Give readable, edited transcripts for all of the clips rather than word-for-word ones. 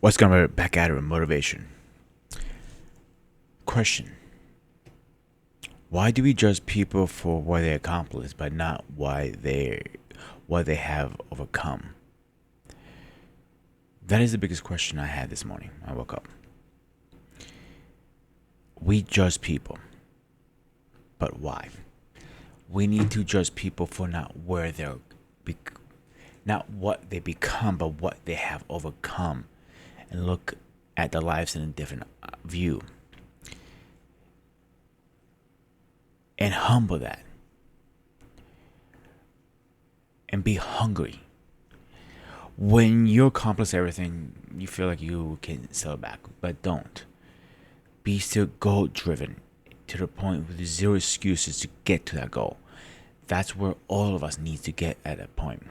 What's going to back at it with motivation? Question: why do we judge people for what they accomplish, but not what they have overcome? That is the biggest question I had this morning. I woke up. We judge people, but why? We need to judge people for not what they become, but what they have overcome, and look at their lives in a different view, and humble that, and be hungry. When you accomplish everything, you feel like you can sell back, but don't. Be still goal driven to the point with zero excuses to get to that goal. That's where all of us need to get at that point.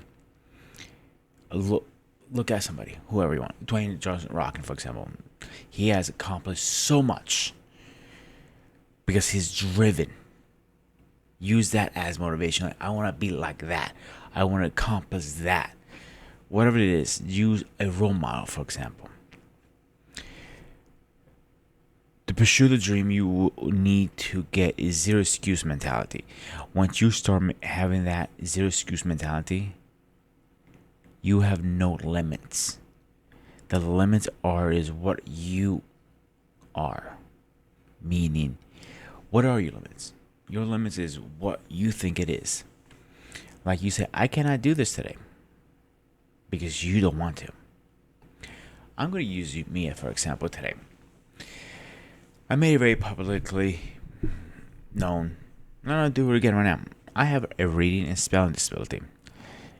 Look at somebody, whoever you want. Dwayne Johnson Rockin, for example. He has accomplished so much because he's driven. Use that as motivation. Like, I want to be like that. I want to accomplish that. Whatever it is, use a role model, for example. To pursue the dream, you need to get a zero excuse mentality. Once you start having that zero excuse mentality, you have no limits. The limits is what you are. Meaning, what are your limits? Your limits is what you think it is. Like you say, I cannot do this today because you don't want to. I'm going to use me for example today. I made it very publicly known. I'm going to do it again right now. I have a reading and spelling disability.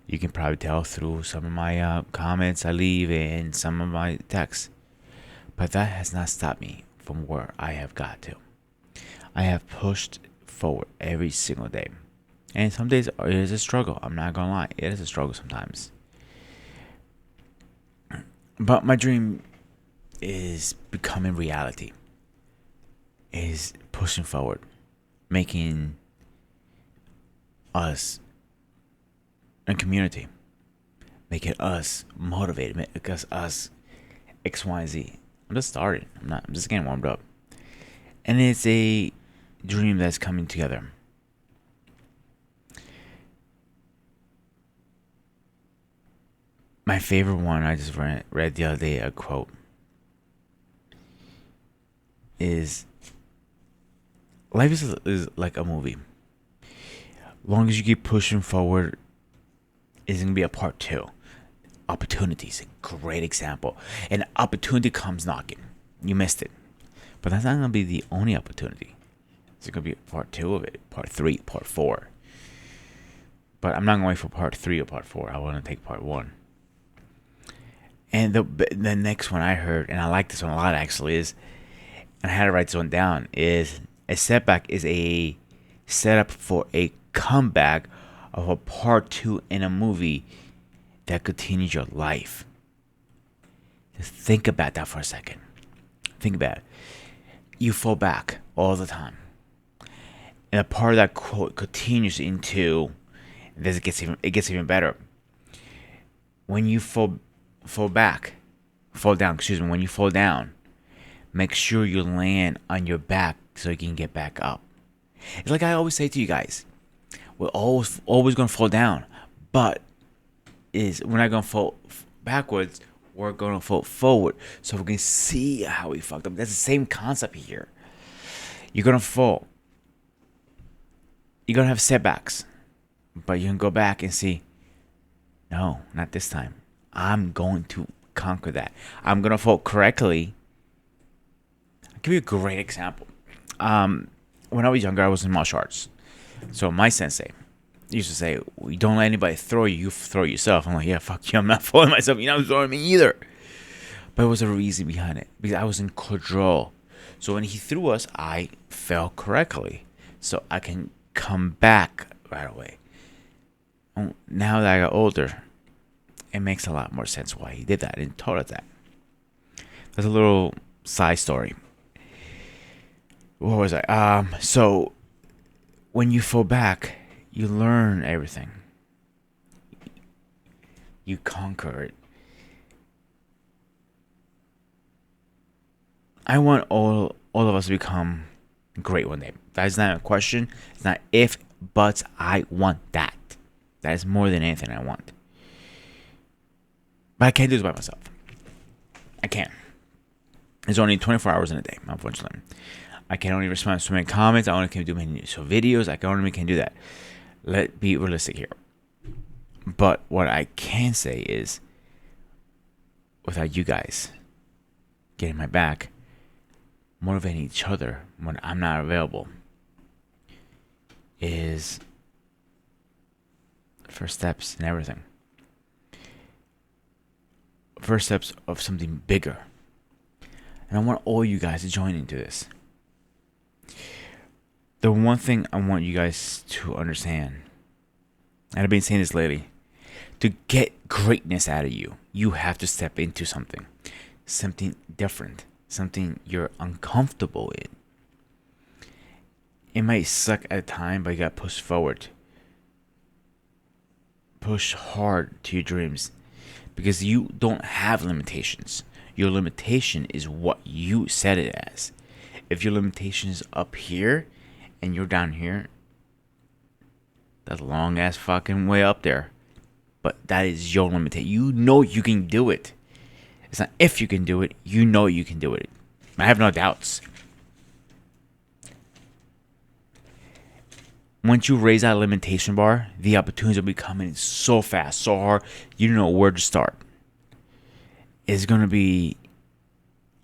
You can probably tell through some of my comments I leave and some of my texts. But that has not stopped me from where I have got to. I have pushed forward every single day. And some days it is a struggle. I'm not going to lie. It is a struggle sometimes. But my dream is becoming reality. Is pushing forward. Making us a community. Making us motivated. Making us X, Y, Z. I'm just starting. I'm just getting warmed up. And it's a dream that's coming together. My favorite one I just read the other day, a quote, is life is like a movie. Long as you keep pushing forward, it's going to be a part 2. Opportunities, a great example. An opportunity comes knocking. You missed it. But that's not going to be the only opportunity. It's going to be part 2 of it, part 3, part 4. But I'm not going for part 3 or part 4. I want to take part 1. And the next one I heard, and I like this one a lot actually, is, and I had to write this one down, is a setback is a setup for a comeback of a part 2 in a movie that continues your life. Just think about that for a second. Think about it. You fall back all the time. And a part of that quote continues into, it gets even better. When you fall down, when you fall down, make sure you land on your back so you can get back up. It's like I always say to you guys, we're always going to fall down, but we're not going to fall backwards, we're going to fall forward so we can see how we fucked up. That's the same concept here. You're going to fall. You're going to have setbacks, but you can go back and see, no, not this time. I'm going to conquer that. I'm going to fall correctly. I'll give you a great example. When I was younger, I was in martial arts. So my sensei used to say, don't let anybody throw you, you throw yourself. I'm like, yeah, fuck you, I'm not throwing myself. You're not throwing me either. But there was a reason behind it. Because I was in control. So when he threw us, I fell correctly. So I can come back right away. Now that I got older, it makes a lot more sense why he did that and taught us that. That's a little side story. What was I? So when you fall back, you learn everything. You conquer it. I want all of us to become great one day. That is not a question. It's not if, but I want that. That is more than anything I want. But I can't do this by myself. I can't. There's only 24 hours in a day, unfortunately. I can only respond to so many comments. I only can do many videos. I can only do that. Let's be realistic here. But what I can say is, without you guys getting my back, motivating each other when I'm not available is first steps in everything. First steps of something bigger. And I want all you guys to join into this. The one thing I want you guys to understand, and I've been saying this lately, to get greatness out of you, you have to step into something different, something you're uncomfortable in. It might suck at a time, but you got to push forward. Push hard to your dreams because you don't have limitations. Your limitation is what you set it as. If your limitation is up here and you're down here, that's a long ass fucking way up there. But that is your limitation. You know you can do it. It's not if you can do it, you know you can do it. I have no doubts. Once you raise that limitation bar, the opportunities will be coming so fast, so hard, you don't know where to start. It's going to be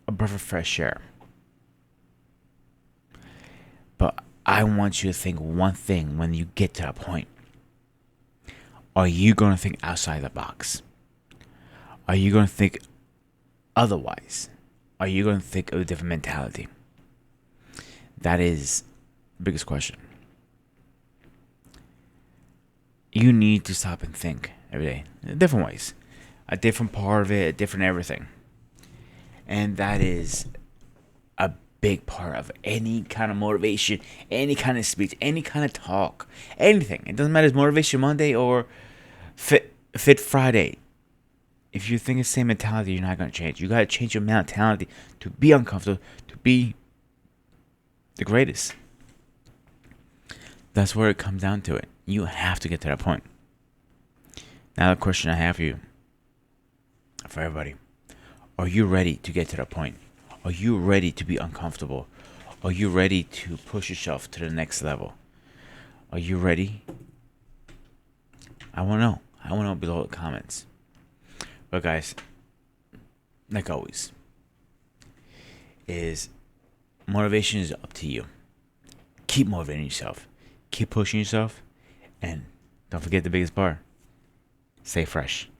a breath of fresh air. But I want you to think one thing when you get to that point. Are you going to think outside the box? Are you going to think otherwise? Are you going to think of a different mentality? That is the biggest question. You need to stop and think every day in different ways. A different part of it, a different everything. And that is a big part of any kind of motivation, any kind of speech, any kind of talk, anything. It doesn't matter if it's Motivation Monday or Fit Friday. If you think the same mentality, you're not going to change. You got to change your mentality to be uncomfortable, to be the greatest. That's where it comes down to it. You have to get to that point. Now the question I have for you, for everybody, are you ready to get to that point? Are you ready to be uncomfortable? Are you ready to push yourself to the next level? Are you ready? I want to know. I want to know below the comments. But guys, like always, is motivation is up to you. Keep motivating yourself. Keep pushing yourself. And don't forget the biggest part. Stay fresh.